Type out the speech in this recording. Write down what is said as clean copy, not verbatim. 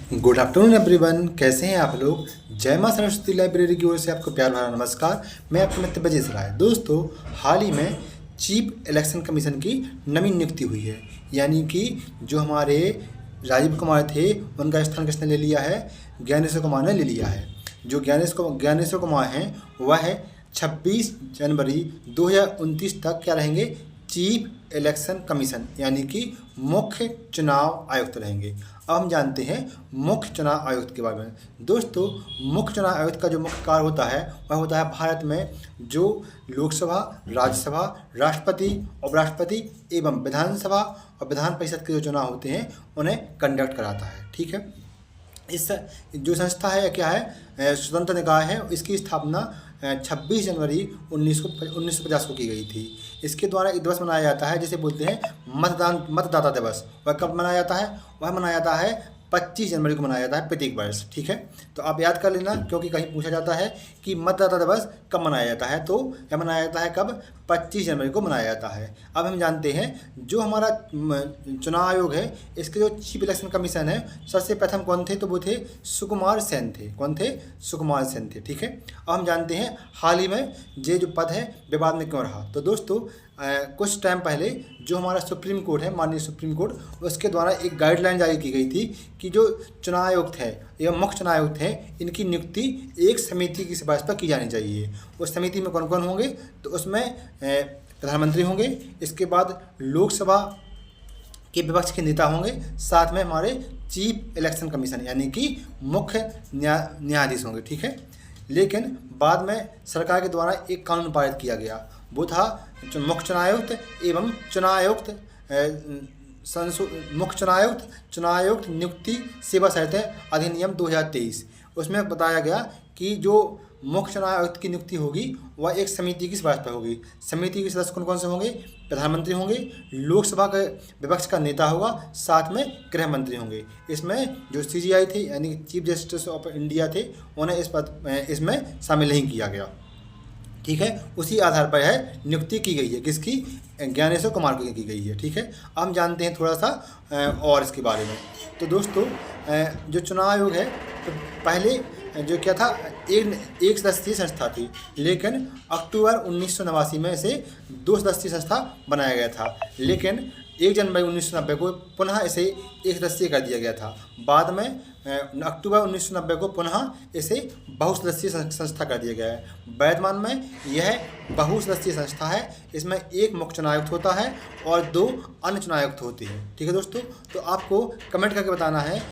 Good afternoon everyone, कैसे हैं आप लोग। जय मां सरस्वती लाइब्रेरी की ओर से आपको प्यार भरा नमस्कार। मैं आपका मित्र ब्रजेश राय। दोस्तों, हाल ही में चीफ इलेक्शन कमीशन की नवी नियुक्ति हुई है, यानी कि जो हमारे राजीव कुमार थे उनका स्थान किसने ले लिया है, ज्ञानेश्वर कुमार ने ले लिया है। जो ज्ञानेश्वर कुमार हैं वह 26 जनवरी 2029 तक क्या रहेंगे, चीफ इलेक्शन कमीशन यानी कि मुख्य चुनाव आयुक्त रहेंगे। अब हम जानते हैं मुख्य चुनाव आयुक्त के बारे में। दोस्तों, मुख्य चुनाव आयुक्त का जो मुख्य कार्य होता है वह होता है भारत में जो लोकसभा, राज्यसभा, राष्ट्रपति, उपराष्ट्रपति एवं विधानसभा और विधान परिषद के जो चुनाव होते हैं उन्हें कंडक्ट कराता है। ठीक है। इस जो संस्था है क्या है, स्वतंत्र निकाय है। इसकी स्थापना 26 जनवरी 1950 को की गई थी। इसके द्वारा एक दिवस मनाया जाता है जिसे बोलते हैं मतदाता दिवस। वह कब मनाया जाता है, वह मनाया जाता है 25 जनवरी को मनाया जाता है प्रत्येक वर्ष। ठीक है, तो आप याद कर लेना, क्योंकि कहीं पूछा जाता है कि मतदाता दिवस कब मनाया जाता है, तो यह मनाया जाता है कब, 25 जनवरी को मनाया जाता है। अब हम जानते हैं जो हमारा चुनाव आयोग है, इसके जो चीफ इलेक्शन कमीशन है, सबसे प्रथम कौन थे, तो वो थे सुकुमार सेन थे। कौन थे, सुकुमार सेन थे। ठीक है। अब हम जानते हैं हाल ही में ये जो पद है विवाद में क्यों रहा। तो दोस्तों, कुछ टाइम पहले जो हमारा सुप्रीम कोर्ट है, माननीय सुप्रीम कोर्ट, उसके द्वारा एक गाइडलाइन जारी की गई थी कि जो चुनाव आयुक्त है एवं मुख्य चुनाव आयुक्त हैं, इनकी नियुक्ति एक समिति की सिफारिश पर की जानी चाहिए। उस समिति में कौन कौन होंगे, तो उसमें प्रधानमंत्री होंगे, इसके बाद लोकसभा के विपक्ष के नेता होंगे, साथ में हमारे चीफ इलेक्शन कमीशन यानी कि मुख्य न्यायाधीश होंगे। ठीक है। लेकिन बाद में सरकार के द्वारा एक कानून पारित किया गया, वो था मुख्य चुनाव आयुक्त एवं चुनाव आयुक्त मुख्य चुनाव आयुक्त नियुक्ति सेवा शर्तें अधिनियम 2023। उसमें बताया गया कि जो मुख्य चुनाव आयुक्त की नियुक्ति होगी वह एक समिति की सिफारिश पर होगी। समिति के सदस्य कौन कौन से होंगे, प्रधानमंत्री होंगे, लोकसभा के विपक्ष का नेता होगा, साथ में गृह मंत्री होंगे। इसमें जो CJI थे यानी चीफ जस्टिस ऑफ इंडिया थे, उन्हें इसमें शामिल नहीं किया गया। ठीक है। उसी आधार पर है नियुक्ति की गई है, किसकी, ज्ञानेश्वर कुमार की गई है। ठीक है। अब हम जानते हैं थोड़ा सा और इसके बारे में। तो दोस्तों, जो चुनाव आयोग है, तो पहले जो क्या था, एक सदस्यीय संस्था थी, लेकिन अक्टूबर 1989 में इसे 2 सदस्यीय संस्था बनाया गया था। लेकिन 1 जनवरी 1990 को पुनः इसे एक सदस्यीय कर दिया गया था। बाद में अक्टूबर 1990 को पुनः इसे बहुसदस्यीय संस्था कर दिया गया है। वर्तमान में यह बहुसदस्यीय संस्था है। इसमें एक मुख्य चुनाव आयुक्त होता है और 2 अन्य चुनाव आयुक्त होते हैं। ठीक है दोस्तों, तो आपको कमेंट करके बताना है